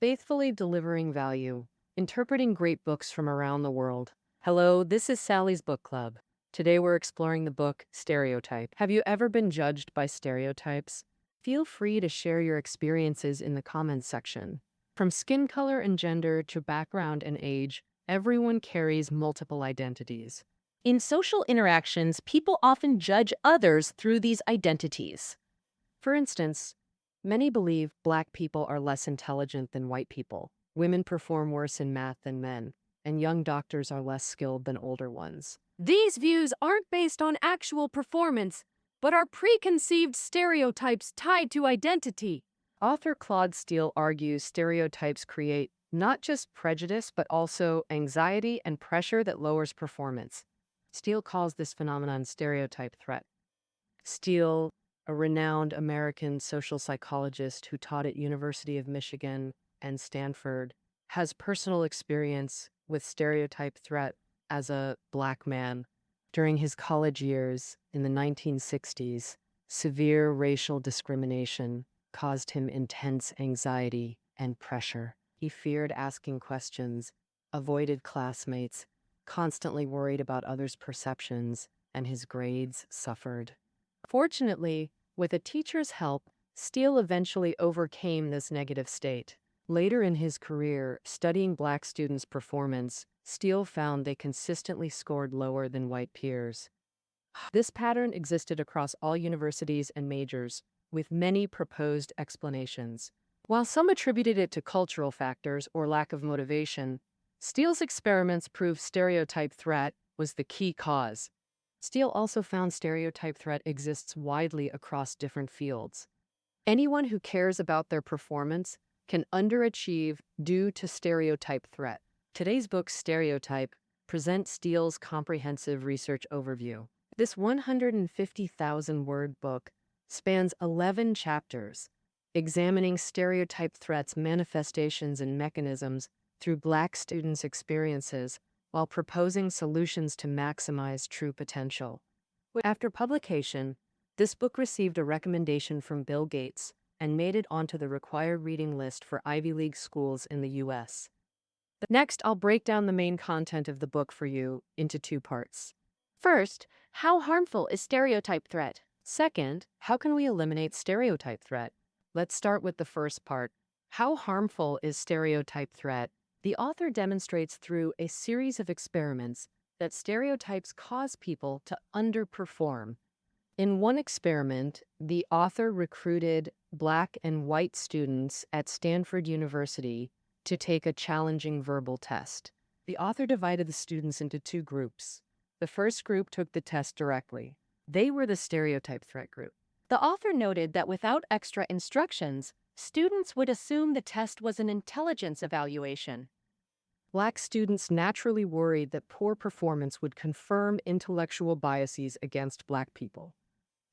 Faithfully delivering value, interpreting great books from around the world. Hello, this is Sally's Book Club. Today we're exploring the book Stereotype. Have you ever been judged by stereotypes? Feel free to share your experiences in the comments section. From skin color and gender to background and age, everyone carries multiple identities. In social interactions, people often judge others through these identities. For instance, many believe Black people are less intelligent than white people, women perform worse in math than men, and young doctors are less skilled than older ones. These views aren't based on actual performance, but are preconceived stereotypes tied to identity. Author Claude Steele argues stereotypes create not just prejudice, but also anxiety and pressure that lowers performance. Steele calls this phenomenon stereotype threat. Steele, a renowned American social psychologist who taught at University of Michigan and Stanford, has personal experience with stereotype threat as a Black man. During his college years in the 1960s, severe racial discrimination caused him intense anxiety and pressure. He feared asking questions, avoided classmates, constantly worried about others' perceptions, and his grades suffered. Fortunately, with a teacher's help, Steele eventually overcame this negative state. Later in his career, studying Black students' performance, Steele found they consistently scored lower than white peers. This pattern existed across all universities and majors, with many proposed explanations. While some attributed it to cultural factors or lack of motivation, Steele's experiments proved stereotype threat was the key cause. Steele also found stereotype threat exists widely across different fields. Anyone who cares about their performance can underachieve due to stereotype threat. Today's book, Stereotype, presents Steele's comprehensive research overview. This 150,000-word book spans 11 chapters, examining stereotype threats, manifestations, and mechanisms through Black students' experiences while proposing solutions to maximize true potential. After publication, this book received a recommendation from Bill Gates and made it onto the required reading list for Ivy League schools in the U.S. Next, I'll break down the main content of the book for you into two parts. First, how harmful is stereotype threat? Second, how can we eliminate stereotype threat? Let's start with the first part. How harmful is stereotype threat? The author demonstrates through a series of experiments that stereotypes cause people to underperform. In one experiment, the author recruited Black and white students at Stanford University to take a challenging verbal test. The author divided the students into two groups. The first group took the test directly. They were the stereotype threat group. The author noted that without extra instructions, students would assume the test was an intelligence evaluation. Black students naturally worried that poor performance would confirm intellectual biases against Black people.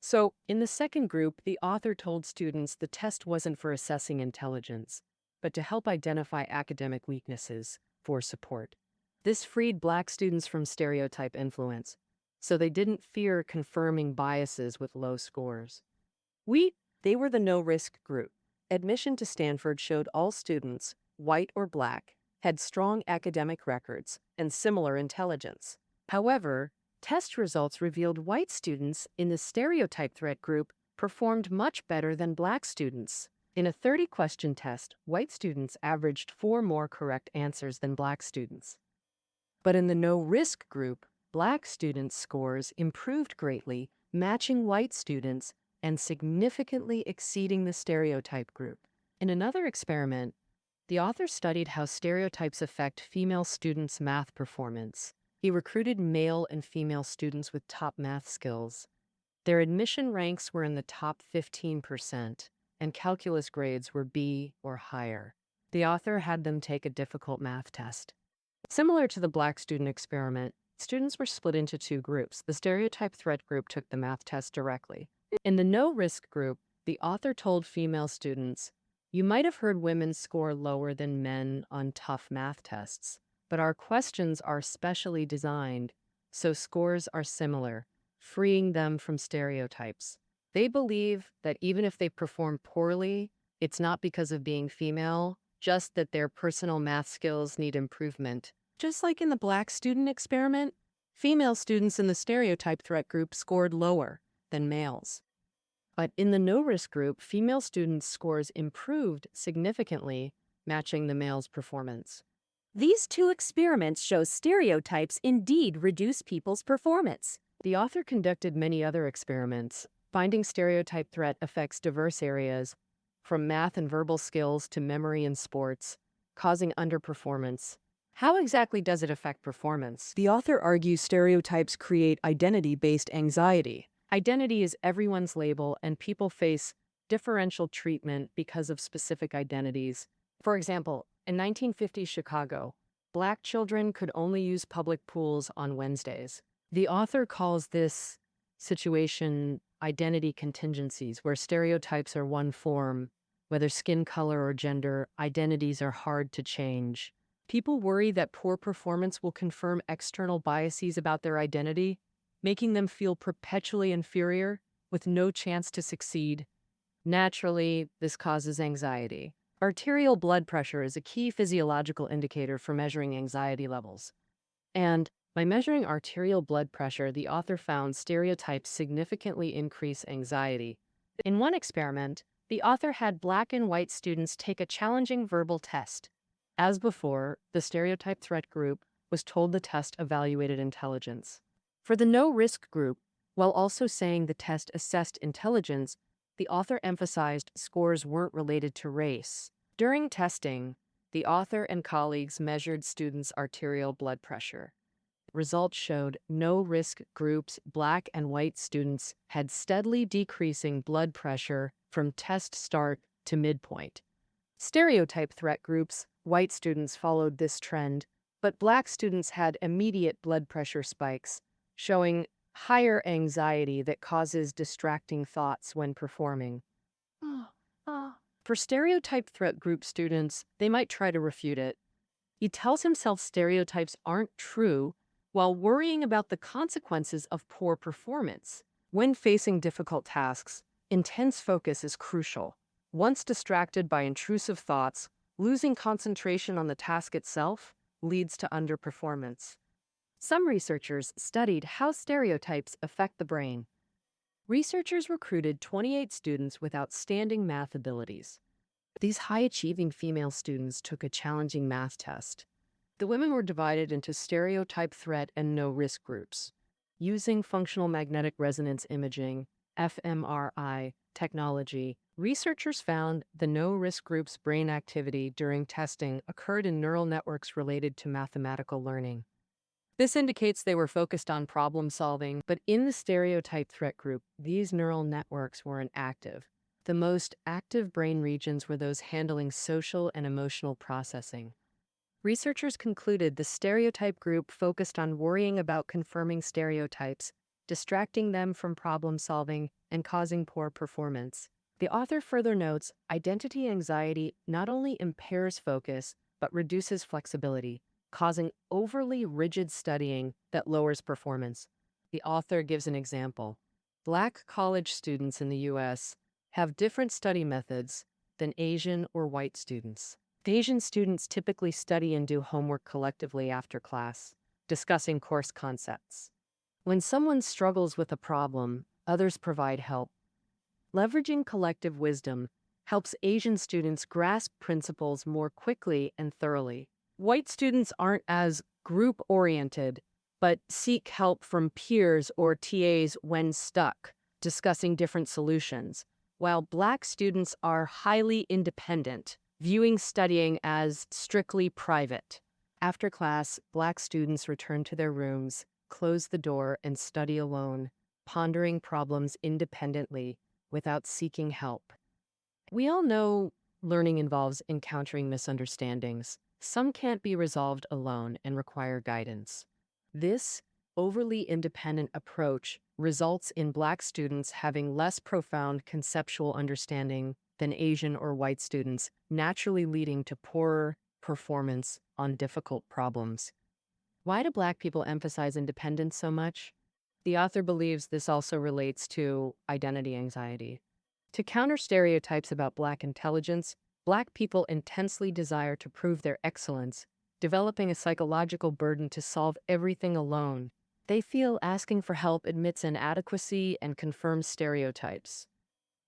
So, in the second group, the author told students the test wasn't for assessing intelligence, but to help identify academic weaknesses for support. This freed Black students from stereotype influence, so they didn't fear confirming biases with low scores. They were the no-risk group. Admission to Stanford showed all students, white or Black, had strong academic records and similar intelligence. However, test results revealed white students in the stereotype threat group performed much better than Black students. In a 30-question test, white students averaged 4 more correct answers than Black students. But in the no-risk group, Black students' scores improved greatly, matching white students and significantly exceeding the stereotype group. In another experiment, the author studied how stereotypes affect female students' math performance. He recruited male and female students with top math skills. Their admission ranks were in the top 15%, and calculus grades were B or higher. The author had them take a difficult math test. Similar to the Black student experiment, students were split into two groups. The stereotype threat group took the math test directly. In the no-risk group, the author told female students, "You might have heard women score lower than men on tough math tests, but our questions are specially designed, so scores are similar, freeing them from stereotypes." They believe that even if they perform poorly, it's not because of being female, just that their personal math skills need improvement. Just like in the Black student experiment, female students in the stereotype threat group scored lower than males. But in the no-risk group, female students' scores improved significantly, matching the males' performance. These two experiments show stereotypes indeed reduce people's performance. The author conducted many other experiments, finding stereotype threat affects diverse areas, from math and verbal skills to memory and sports, causing underperformance. How exactly does it affect performance? The author argues stereotypes create identity-based anxiety. Identity is everyone's label, and people face differential treatment because of specific identities. For example, in 1950s Chicago, Black children could only use public pools on Wednesdays. The author calls this situation identity contingencies, where stereotypes are one form. Whether skin color or gender, identities are hard to change. People worry that poor performance will confirm external biases about their identity, making them feel perpetually inferior with no chance to succeed. Naturally, this causes anxiety. Arterial blood pressure is a key physiological indicator for measuring anxiety levels. And by measuring arterial blood pressure, the author found stereotypes significantly increase anxiety. In one experiment, the author had Black and white students take a challenging verbal test. As before, the stereotype threat group was told the test evaluated intelligence. For the no-risk group, while also saying the test assessed intelligence, the author emphasized scores weren't related to race. During testing, the author and colleagues measured students' arterial blood pressure. Results showed no-risk groups, Black and white students, had steadily decreasing blood pressure from test start to midpoint. Stereotype threat groups, white students followed this trend, but Black students had immediate blood pressure spikes, showing higher anxiety that causes distracting thoughts when performing. For stereotype threat group students, they might try to refute it. He tells himself stereotypes aren't true while worrying about the consequences of poor performance. When facing difficult tasks, intense focus is crucial. Once distracted by intrusive thoughts, losing concentration on the task itself leads to underperformance. Some researchers studied how stereotypes affect the brain. Researchers recruited 28 students with outstanding math abilities. These high-achieving female students took a challenging math test. The women were divided into stereotype threat and no-risk groups. Using functional magnetic resonance imaging, fMRI, technology, researchers found the no-risk group's brain activity during testing occurred in neural networks related to mathematical learning. This indicates they were focused on problem solving, but in the stereotype threat group, these neural networks weren't active. The most active brain regions were those handling social and emotional processing. Researchers concluded the stereotype group focused on worrying about confirming stereotypes, distracting them from problem solving, and causing poor performance. The author further notes, identity anxiety not only impairs focus, but reduces flexibility, causing overly rigid studying that lowers performance. The author gives an example. Black college students in the U.S. have different study methods than Asian or white students. The Asian students typically study and do homework collectively after class, discussing course concepts. When someone struggles with a problem, others provide help. Leveraging collective wisdom helps Asian students grasp principles more quickly and thoroughly. White students aren't as group-oriented, but seek help from peers or TAs when stuck, discussing different solutions, while Black students are highly independent, viewing studying as strictly private. After class, Black students return to their rooms, close the door, and study alone, pondering problems independently without seeking help. We all know learning involves encountering misunderstandings. Some can't be resolved alone and require guidance. This overly independent approach results in Black students having less profound conceptual understanding than Asian or white students, naturally leading to poorer performance on difficult problems. Why do Black people emphasize independence so much? The author believes this also relates to identity anxiety. To counter stereotypes about Black intelligence, Black people intensely desire to prove their excellence, developing a psychological burden to solve everything alone. They feel asking for help admits inadequacy and confirms stereotypes.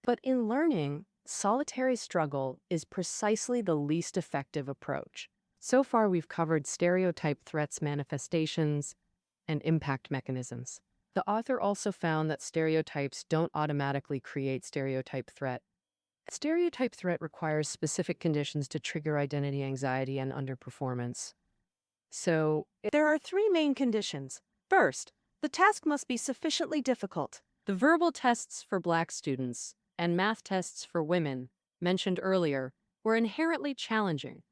But in learning, solitary struggle is precisely the least effective approach. So far, we've covered stereotype threats, manifestations, and impact mechanisms. The author also found that stereotypes don't automatically create stereotype threat. Stereotype threat requires specific conditions to trigger identity anxiety and underperformance. So, There are three main conditions. First, the task must be sufficiently difficult. the verbal tests for Black students and math tests for women, mentioned earlier, were inherently challenging.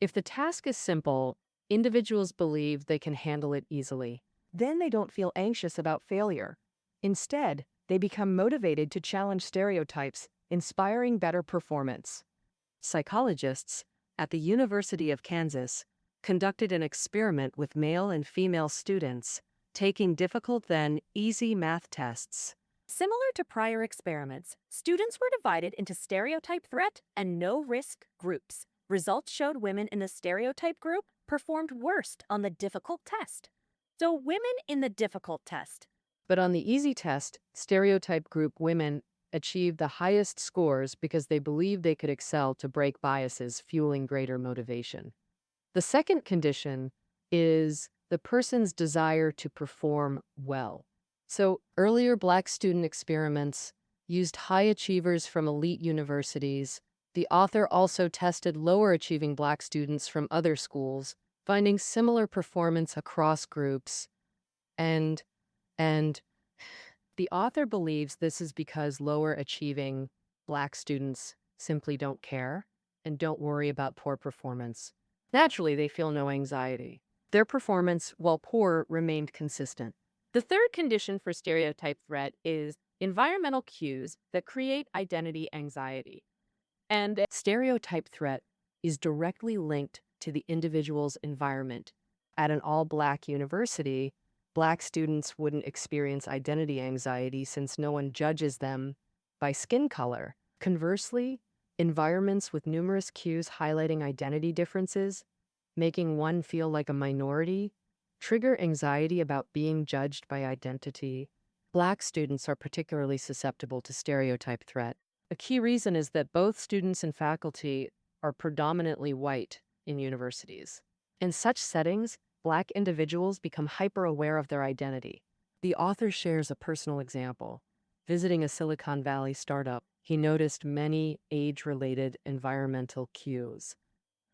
If the task is simple, individuals believe they can handle it easily. Then they don't feel anxious about failure. Instead, they become motivated to challenge stereotypes, inspiring better performance. Psychologists at the University of Kansas conducted an experiment with male and female students, taking difficult then easy math tests. Similar to prior experiments, students were divided into stereotype threat and no-risk groups. Results showed women in the stereotype group performed worst on the difficult test. So women in the difficult test. But on the easy test, stereotype group women achieved the highest scores because they believed they could excel to break biases, fueling greater motivation. The second condition is the person's desire to perform well. So earlier Black student experiments used high achievers from elite universities. The author also tested lower achieving Black students from other schools, finding similar performance across groups. And the author believes this is because lower achieving Black students simply don't care and don't worry about poor performance. Naturally, they feel no anxiety. Their performance, while poor, remained consistent. The third condition for stereotype threat is environmental cues that create identity anxiety. And Stereotype threat is directly linked to the individual's environment. At an all-Black university, Black students wouldn't experience identity anxiety since no one judges them by skin color. Conversely, environments with numerous cues highlighting identity differences, making one feel like a minority, trigger anxiety about being judged by identity. Black students are particularly susceptible to stereotype threat. A key reason is that both students and faculty are predominantly white in universities. In such settings, Black individuals become hyper-aware of their identity. The author shares a personal example. Visiting a Silicon Valley startup, he noticed many age-related environmental cues.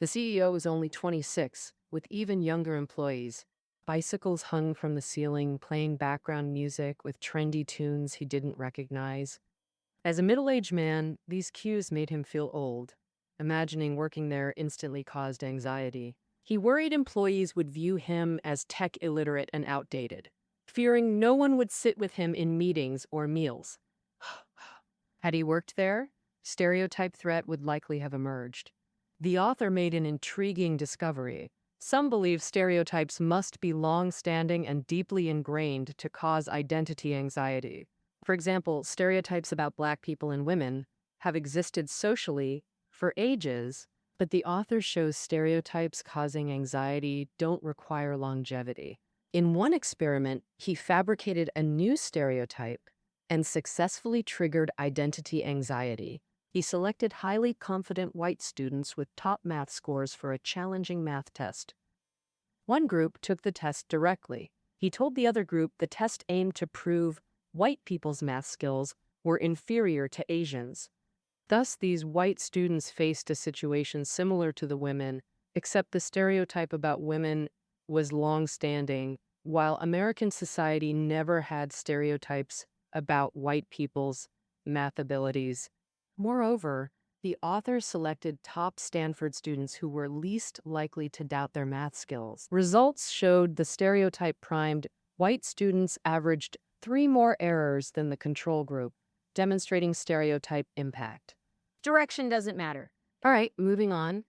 The CEO was only 26, with even younger employees. Bicycles hung from the ceiling, playing background music with trendy tunes he didn't recognize. As a middle-aged man, these cues made him feel old. Imagining working there instantly caused anxiety. He worried employees would view him as tech illiterate and outdated, fearing no one would sit with him in meetings or meals. Had he worked there, stereotype threat would likely have emerged. The author made an intriguing discovery. Some believe stereotypes must be long-standing and deeply ingrained to cause identity anxiety. For example, stereotypes about Black people and women have existed socially for ages, but the author shows stereotypes causing anxiety don't require longevity. In one experiment, he fabricated a new stereotype and successfully triggered identity anxiety. He selected highly confident white students with top math scores for a challenging math test. One group took the test directly. He told the other group the test aimed to prove white people's math skills were inferior to Asians. Thus, these white students faced a situation similar to the women, except the stereotype about women was long-standing, while American society never had stereotypes about white people's math abilities. Moreover, the author selected top Stanford students who were least likely to doubt their math skills. Results showed the stereotype primed white students averaged 3 more errors than the control group, demonstrating stereotype impact. direction doesn't matter. All right, moving on.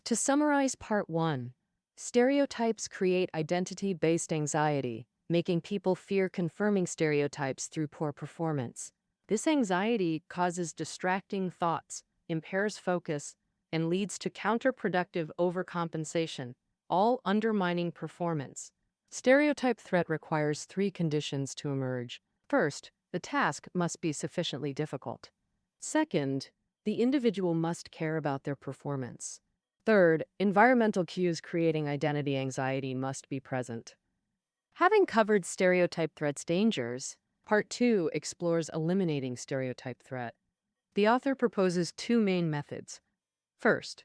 To summarize part 1, stereotypes create identity-based anxiety, making people fear confirming stereotypes through poor performance. This anxiety causes distracting thoughts, impairs focus, and leads to counterproductive overcompensation, all undermining performance. Stereotype threat requires three conditions to emerge. First, the task must be sufficiently difficult. Second, the individual must care about their performance. Third, environmental cues creating identity anxiety must be present. Having covered stereotype threat's dangers, Part 2 explores eliminating stereotype threat. The author proposes two main methods. First,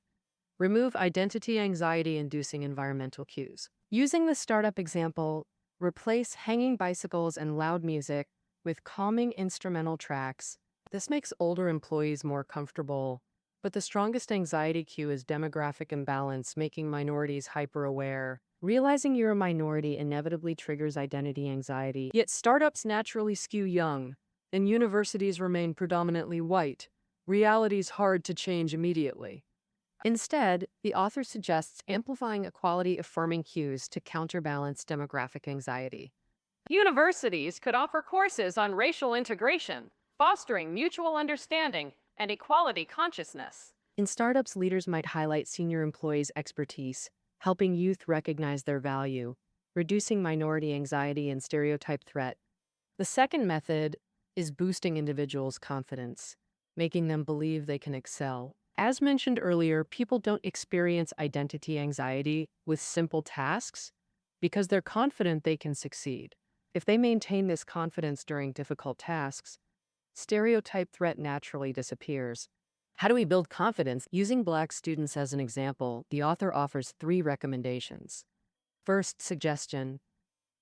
remove identity anxiety-inducing environmental cues. Using the startup example, replace hanging bicycles and loud music with calming instrumental tracks. This makes older employees more comfortable, but the strongest anxiety cue is demographic imbalance, making minorities hyper-aware. Realizing you're a minority inevitably triggers identity anxiety, yet startups naturally skew young, and universities remain predominantly white. Reality's hard to change immediately. Instead, the author suggests amplifying equality-affirming cues to counterbalance demographic anxiety. Universities could offer courses on racial integration, fostering mutual understanding and equality consciousness. In startups, leaders might highlight senior employees' expertise, helping youth recognize their value, reducing minority anxiety and stereotype threat. The second method is boosting individuals' confidence, making them believe they can excel. As mentioned earlier, people don't experience identity anxiety with simple tasks because they're confident they can succeed. If they maintain this confidence during difficult tasks, stereotype threat naturally disappears. How do we build confidence? Using Black students as an example, the author offers three recommendations. First suggestion: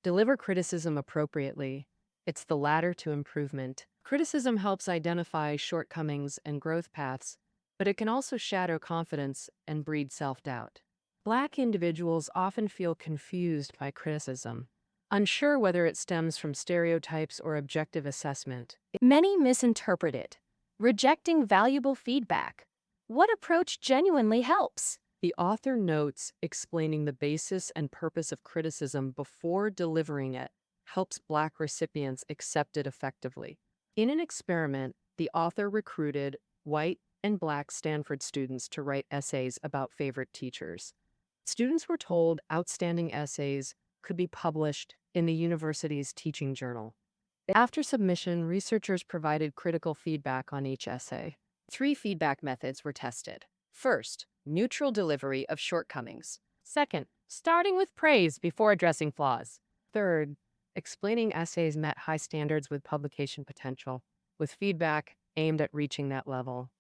deliver criticism appropriately. It's the ladder to improvement. Criticism helps identify shortcomings and growth paths, but it can also shatter confidence and breed self-doubt. Black individuals often feel confused by criticism, unsure whether it stems from stereotypes or objective assessment. Many misinterpret it, rejecting valuable feedback. What approach genuinely helps? The author notes explaining the basis and purpose of criticism before delivering it helps Black recipients accept it effectively. In an experiment, the author recruited white and Black Stanford students to write essays about favorite teachers. Students were told outstanding essays could be published in the university's teaching journal. After submission, researchers provided critical feedback on each essay. Three feedback methods were tested. First, neutral delivery of shortcomings. Second, starting with praise before addressing flaws. Third, explaining essays met high standards with publication potential, with feedback aimed at reaching that level.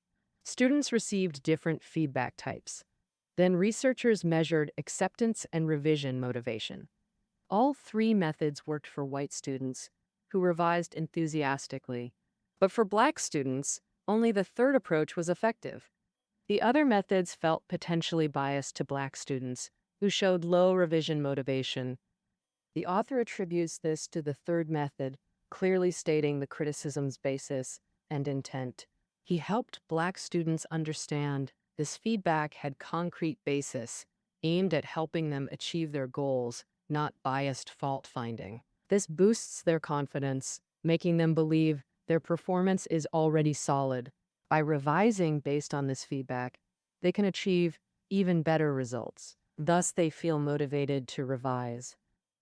Students received different feedback types. Then researchers measured acceptance and revision motivation. All three methods worked for white students, who revised enthusiastically. But for Black students, only the third approach was effective. The other methods felt potentially biased to Black students, who showed low revision motivation. The author attributes this to the third method, clearly stating the criticism's basis and intent. He helped Black students understand this feedback had concrete basis, aimed at helping them achieve their goals, not biased fault-finding. This boosts their confidence, making them believe their performance is already solid. By revising based on this feedback, they can achieve even better results. Thus, they feel motivated to revise.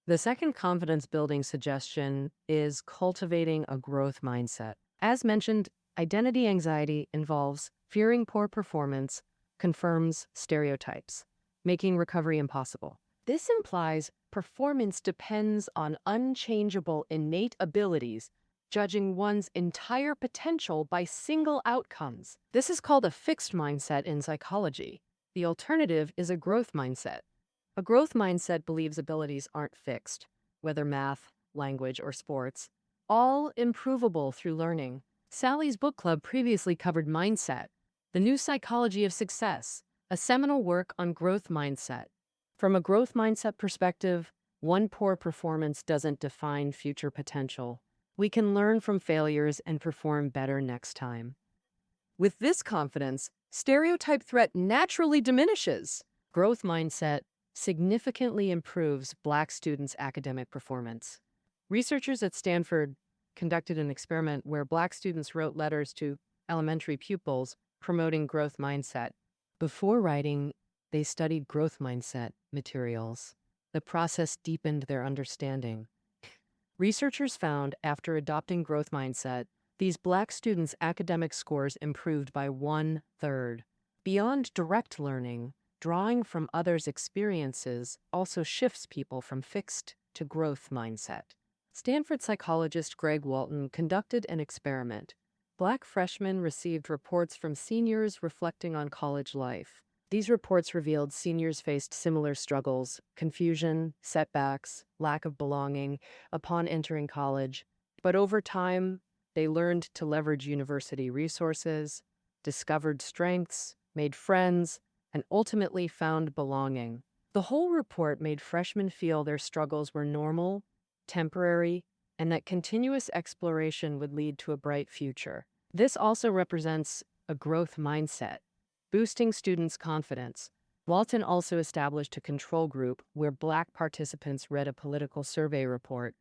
The second confidence-building suggestion is cultivating a growth mindset. As mentioned, identity anxiety involves fearing poor performance, confirms stereotypes, making recovery impossible. This implies performance depends on unchangeable innate abilities, judging one's entire potential by single outcomes. This is called a fixed mindset in psychology. The alternative is a growth mindset. A growth mindset believes abilities aren't fixed, whether math, language, or sports, all improvable through learning. Sally's book club previously covered Mindset, The New Psychology of Success, a seminal work on growth mindset. From a growth mindset perspective, one poor performance doesn't define future potential. We can learn from failures and perform better next time. With this confidence, stereotype threat naturally diminishes. Growth mindset significantly improves Black students' academic performance. Researchers at Stanford conducted an experiment where Black students wrote letters to elementary pupils promoting growth mindset. Before writing, they studied growth mindset materials. The process deepened their understanding. Researchers found after adopting growth mindset, these Black students' academic scores improved by 1/3. Beyond direct learning, drawing from others' experiences also shifts people from fixed to growth mindset. Stanford psychologist Greg Walton conducted an experiment. Black freshmen received reports from seniors reflecting on college life. These reports revealed seniors faced similar struggles, confusion, setbacks, lack of belonging upon entering college. But over time, they learned to leverage university resources, discovered strengths, made friends, and ultimately found belonging. The whole report made freshmen feel their struggles were normal, temporary, and that continuous exploration would lead to a bright future. This also represents a growth mindset, boosting students' confidence. Walton also established a control group where Black participants read a political survey report.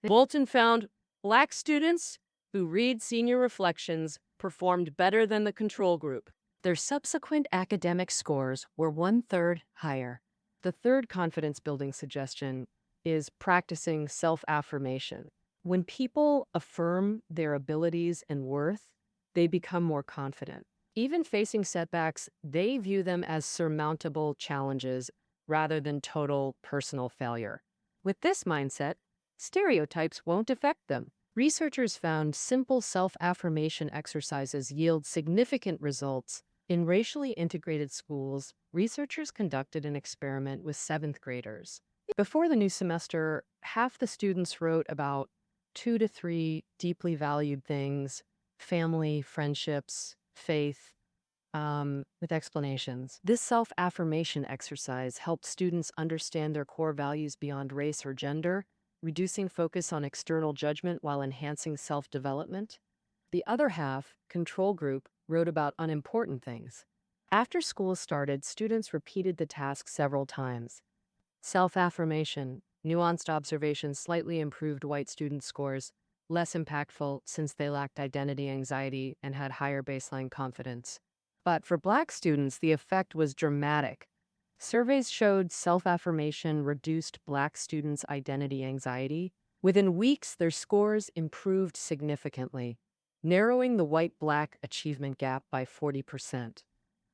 Walton found Black students who read senior reflections performed better than the control group. Their subsequent academic scores were 1/3 higher. The third confidence-building suggestion is practicing self-affirmation. When people affirm their abilities and worth, they become more confident. Even facing setbacks, they view them as surmountable challenges rather than total personal failure. With this mindset, stereotypes won't affect them. Researchers found simple self-affirmation exercises yield significant results. In racially integrated schools, researchers conducted an experiment with 7th graders. Before the new semester, half the students wrote about 2 to 3 deeply valued things: family, friendships, faith, with explanations. This self-affirmation exercise helped students understand their core values beyond race or gender, reducing focus on external judgment while enhancing self-development. The other half, control group, wrote about unimportant things. After school started, students repeated the task several times. Self-affirmation, nuanced observations slightly improved white student scores, less impactful since they lacked identity anxiety and had higher baseline confidence. But for Black students, the effect was dramatic. Surveys showed self-affirmation reduced Black students' identity anxiety. Within weeks, their scores improved significantly, narrowing the white-Black achievement gap by 40%.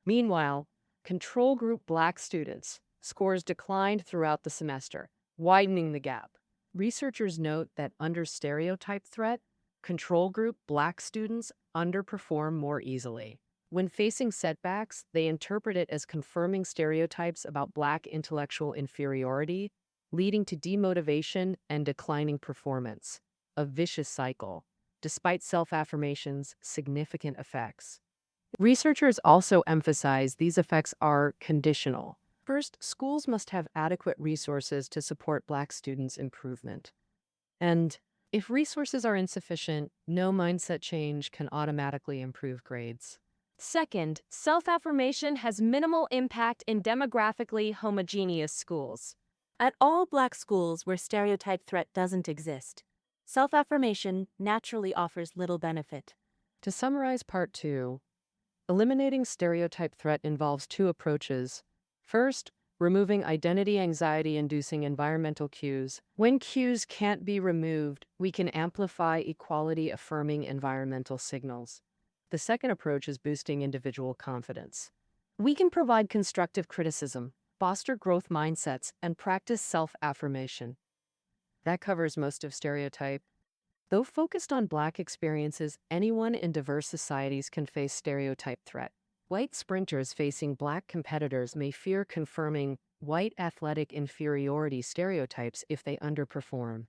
Meanwhile, control group Black students' scores declined throughout the semester, widening the gap. Researchers note that under stereotype threat, control group Black students underperform more easily. When facing setbacks, they interpret it as confirming stereotypes about Black intellectual inferiority, leading to demotivation and declining performance, a vicious cycle, despite self-affirmation's significant effects. Researchers also emphasize these effects are conditional. First, schools must have adequate resources to support Black students' improvement. And if resources are insufficient, no mindset change can automatically improve grades. Second, self-affirmation has minimal impact in demographically homogeneous schools. At all Black schools where stereotype threat doesn't exist, self-affirmation naturally offers little benefit. To summarize part 2, eliminating stereotype threat involves 2 approaches. First, removing identity anxiety-inducing environmental cues. When cues can't be removed, we can amplify equality-affirming environmental signals. The second approach is boosting individual confidence. We can provide constructive criticism, foster growth mindsets, and practice self-affirmation. That covers most of stereotype. Though focused on Black experiences, anyone in diverse societies can face stereotype threat. White sprinters facing Black competitors may fear confirming white athletic inferiority stereotypes if they underperform.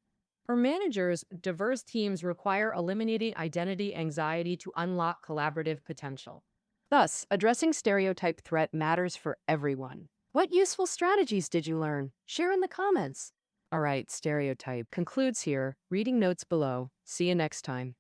For managers, diverse teams require eliminating identity anxiety to unlock collaborative potential. Thus, addressing stereotype threat matters for everyone. What useful strategies did you learn? Share in the comments. All right, stereotype concludes here. Reading notes below. See you next time.